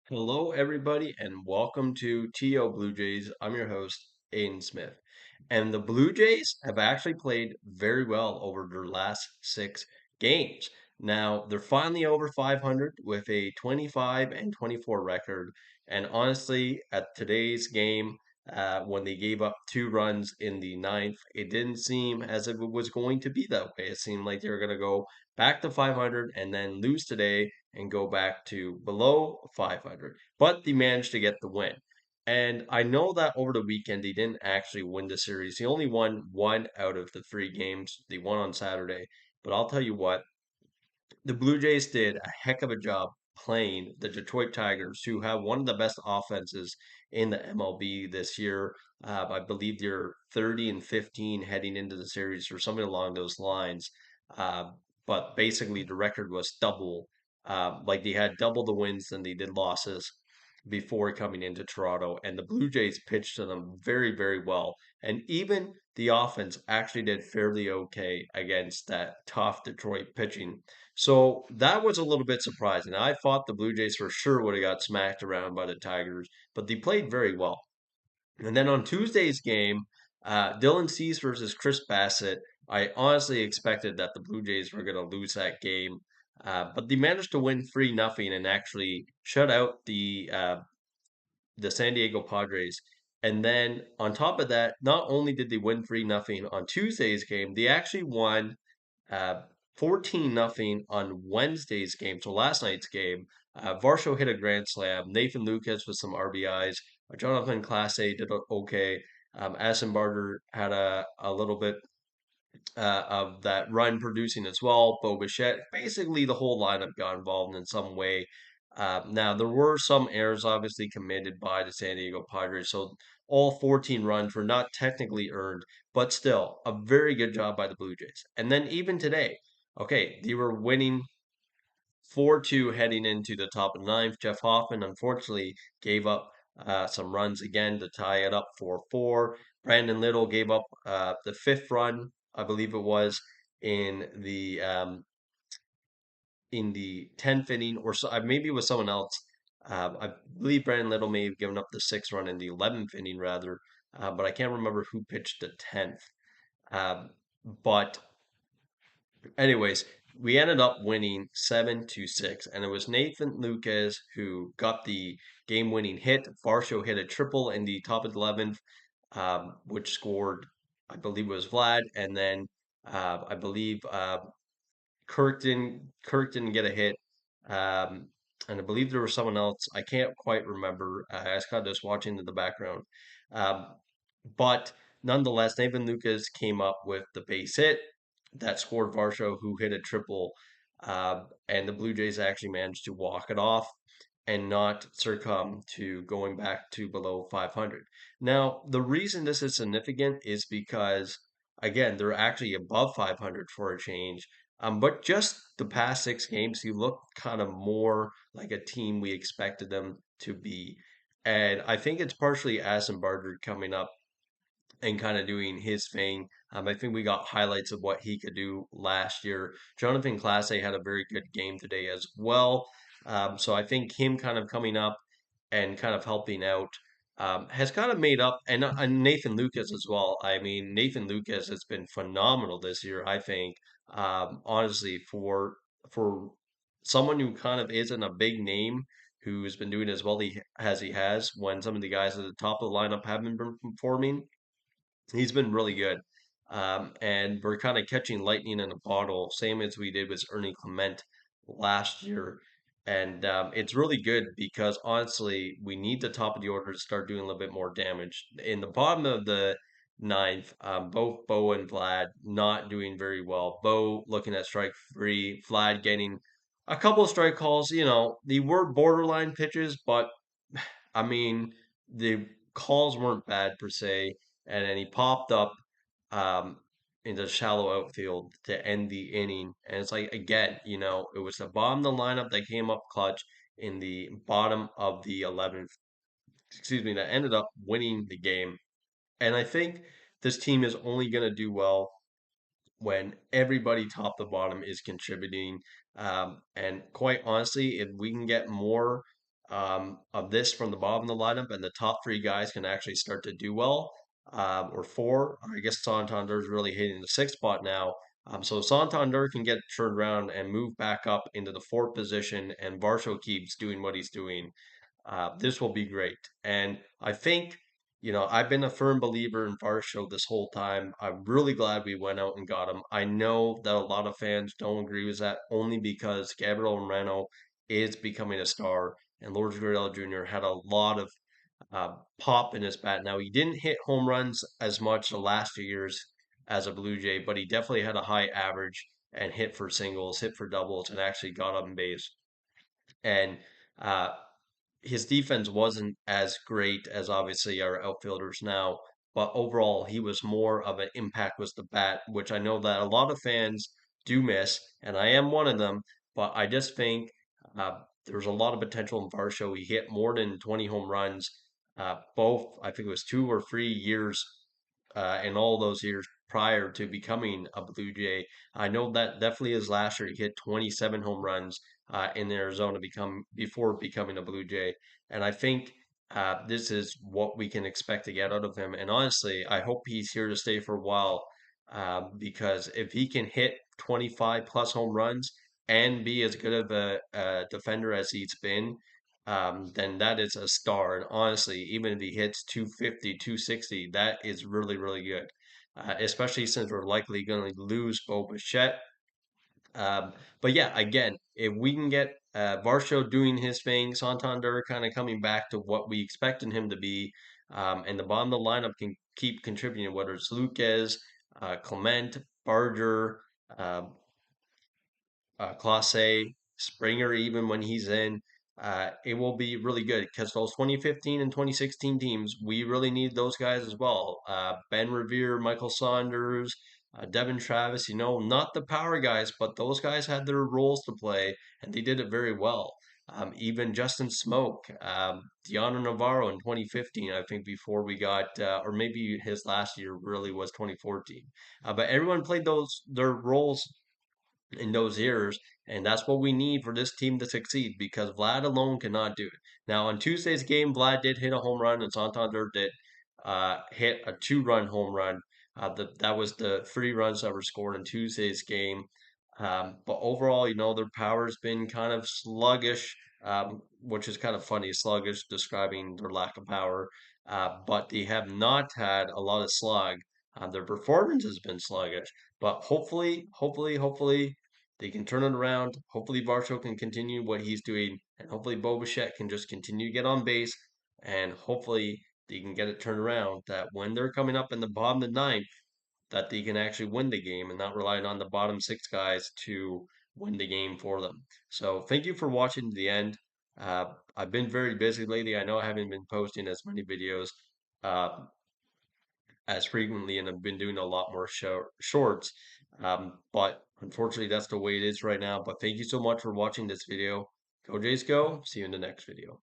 Hello, everybody, and welcome to T.O.BlueJays. I'm your host, Aiden Smith. And the Blue Jays have actually played very well over their last six games. Now, they're finally over 500 with a 25 and 24 record. And honestly, at today's game, when they gave up 2 runs in the ninth, it didn't seem as if it was going to be that way. It seemed like they were going to go back to 500 and then lose today and go back to below 500. But they managed to get the win. And I know that over the weekend they didn't actually win the series. They only won one out of the 3 games. They won on Saturday. But I'll tell you what, the Blue Jays did a heck of a job playing the Detroit Tigers, who have one of the best offenses in the MLB this year. I believe they're 30 and 15 heading into the series or something along those lines. Uh, but basically, the record was double. Like they had double the wins than they did losses before coming into Toronto. And the Blue Jays pitched to them very, very well. And even the offense actually did fairly okay against that tough Detroit pitching. So that was a little bit surprising. I thought the Blue Jays for sure would have got smacked around by the Tigers, but they played very well. And then on Tuesday's game, Dylan Cease versus Chris Bassett, I honestly expected that the Blue Jays were going to lose that game, but they managed to win 3-0 and actually shut out the San Diego Padres. And then on top of that, not only did they win 3-0 on Tuesday's game, they actually won uh, 14-0 on Wednesday's game, so last night's game. Varsho hit a grand slam. Nathan Lucas with some RBIs. Jonathan Clase did okay. Addison Barter had a little bit of that run producing as well. Bo Bichette, basically the whole lineup got involved in some way. Now, there were some errors obviously committed by the San Diego Padres, so all 14 runs were not technically earned, but still a very good job by the Blue Jays. And then even today, okay, they were winning 4-2 heading into the top of the ninth. Jeff Hoffman unfortunately gave up some runs again to tie it up 4-4. Brandon Little gave up the fifth run, I believe it was, in the 10th inning, or so, maybe it was someone else. I believe Brandon Little may have given up the sixth run in the 11th inning, rather, but I can't remember who pitched the 10th. But anyways, we ended up winning 7-6, and it was Nathan Lucas who got the game-winning hit. Varsho hit a triple in the top of the 11th, which scored, I believe it was Vlad, and then I believe Kirk didn't get a hit. Um, and I believe there was someone else. I can't quite remember. I was kind of just watching in the background. Um, but nonetheless, Nathan Lucas came up with the base hit that scored Varsho, who hit a triple. And the Blue Jays actually managed to walk it off and not succumb to going back to below 500. Now, the reason this is significant is because, again, they're actually above 500 for a change. But just the past 6 games, you look kind of more like a team we expected them to be. And I think it's partially Addison Barger coming up and kind of doing his thing. I think we got highlights of what he could do last year. Jonathan Clase had a very good game today as well. So I think him kind of coming up and kind of helping out has kind of made up, and Nathan Lucas as well. I mean, Nathan Lucas has been phenomenal this year, I think. Honestly, for someone who kind of isn't a big name, who's been doing as well as he has, when some of the guys at the top of the lineup haven't been performing, he's been really good. And we're kind of catching lightning in a bottle, same as we did with Ernie Clement last year. And it's really good because honestly, we need the top of the order to start doing a little bit more damage. In the bottom of the ninth, both Bo and Vlad not doing very well. Bo looking at strike three, Vlad getting a couple of strike calls. They were borderline pitches, but I mean, the calls weren't bad per se, and then he popped up um, in the shallow outfield to end the inning. And it's like, again, it was the bottom of the lineup that came up clutch in the bottom of the 11th, excuse me, that ended up winning the game. And I think this team is only going to do well when everybody top to bottom is contributing. And quite honestly, if we can get more of this from the bottom of the lineup, and the top three guys can actually start to do well, or four. I guess Santander is really hitting the sixth spot now. So Santander can get turned around and move back up into the fourth position, and Varsho keeps doing what he's doing. This will be great. And I think, I've been a firm believer in Varsho this whole time. I'm really glad we went out and got him. I know that a lot of fans don't agree with that only because Gabriel Moreno is becoming a star, and Lourdes Gurriel Jr. had a lot of pop in his bat. Now, he didn't hit home runs as much the last few years as a Blue Jay, but he definitely had a high average and hit for singles, hit for doubles, and actually got on base. And uh, his defense wasn't as great as obviously our outfielders now, but overall he was more of an impact with the bat, which I know that a lot of fans do miss, and I am one of them. But I just think there's a lot of potential in Varsho. He hit more than 20 home runs, both I think it was 2 or 3 years in all those years prior to becoming a Blue Jay. I know that definitely is last year. He hit 27 home runs in Arizona before becoming a Blue Jay, and I think this is what we can expect to get out of him. And honestly, I hope he's here to stay for a while because if he can hit 25 plus home runs and be as good of a defender as he's been, then that is a star. And honestly, even if he hits 250, 260, that is really, really good. Especially since we're likely going to lose Bo Bichette. But yeah, again, if we can get Varsho doing his thing, Santander kind of coming back to what we expected him to be, and the bottom of the lineup can keep contributing, whether it's Lucas, Clement, Barger, uh, Clase, Springer, even when he's in, it will be really good because those 2015 and 2016 teams, we really need those guys as well. Ben Revere, Michael Saunders, Devin Travis, not the power guys, but those guys had their roles to play and they did it very well. Even Justin Smoke, Deanna Navarro in 2015, I think before we got, or maybe his last year really was 2014. But everyone played their roles in those years. And that's what we need for this team to succeed because Vlad alone cannot do it. Now, on Tuesday's game, Vlad did hit a home run and Santander did hit a 2-run home run. That was the 3 runs that were scored in Tuesday's game. But overall, their power's been kind of sluggish, which is kind of funny, sluggish, describing their lack of power. But they have not had a lot of slug. Their performance has been sluggish, but hopefully, they can turn it around. Hopefully, Varsho can continue what he's doing, and hopefully, Bo Bichette can just continue to get on base, and hopefully, they can get it turned around. That when they're coming up in the bottom of the ninth, that they can actually win the game and not relying on the bottom six guys to win the game for them. So, thank you for watching to the end. I've been very busy lately. I know I haven't been posting as many videos. Uh, as frequently, and I've been doing a lot more shorts. But unfortunately, that's the way it is right now. But thank you so much for watching this video. Go Jays, go! See you in the next video.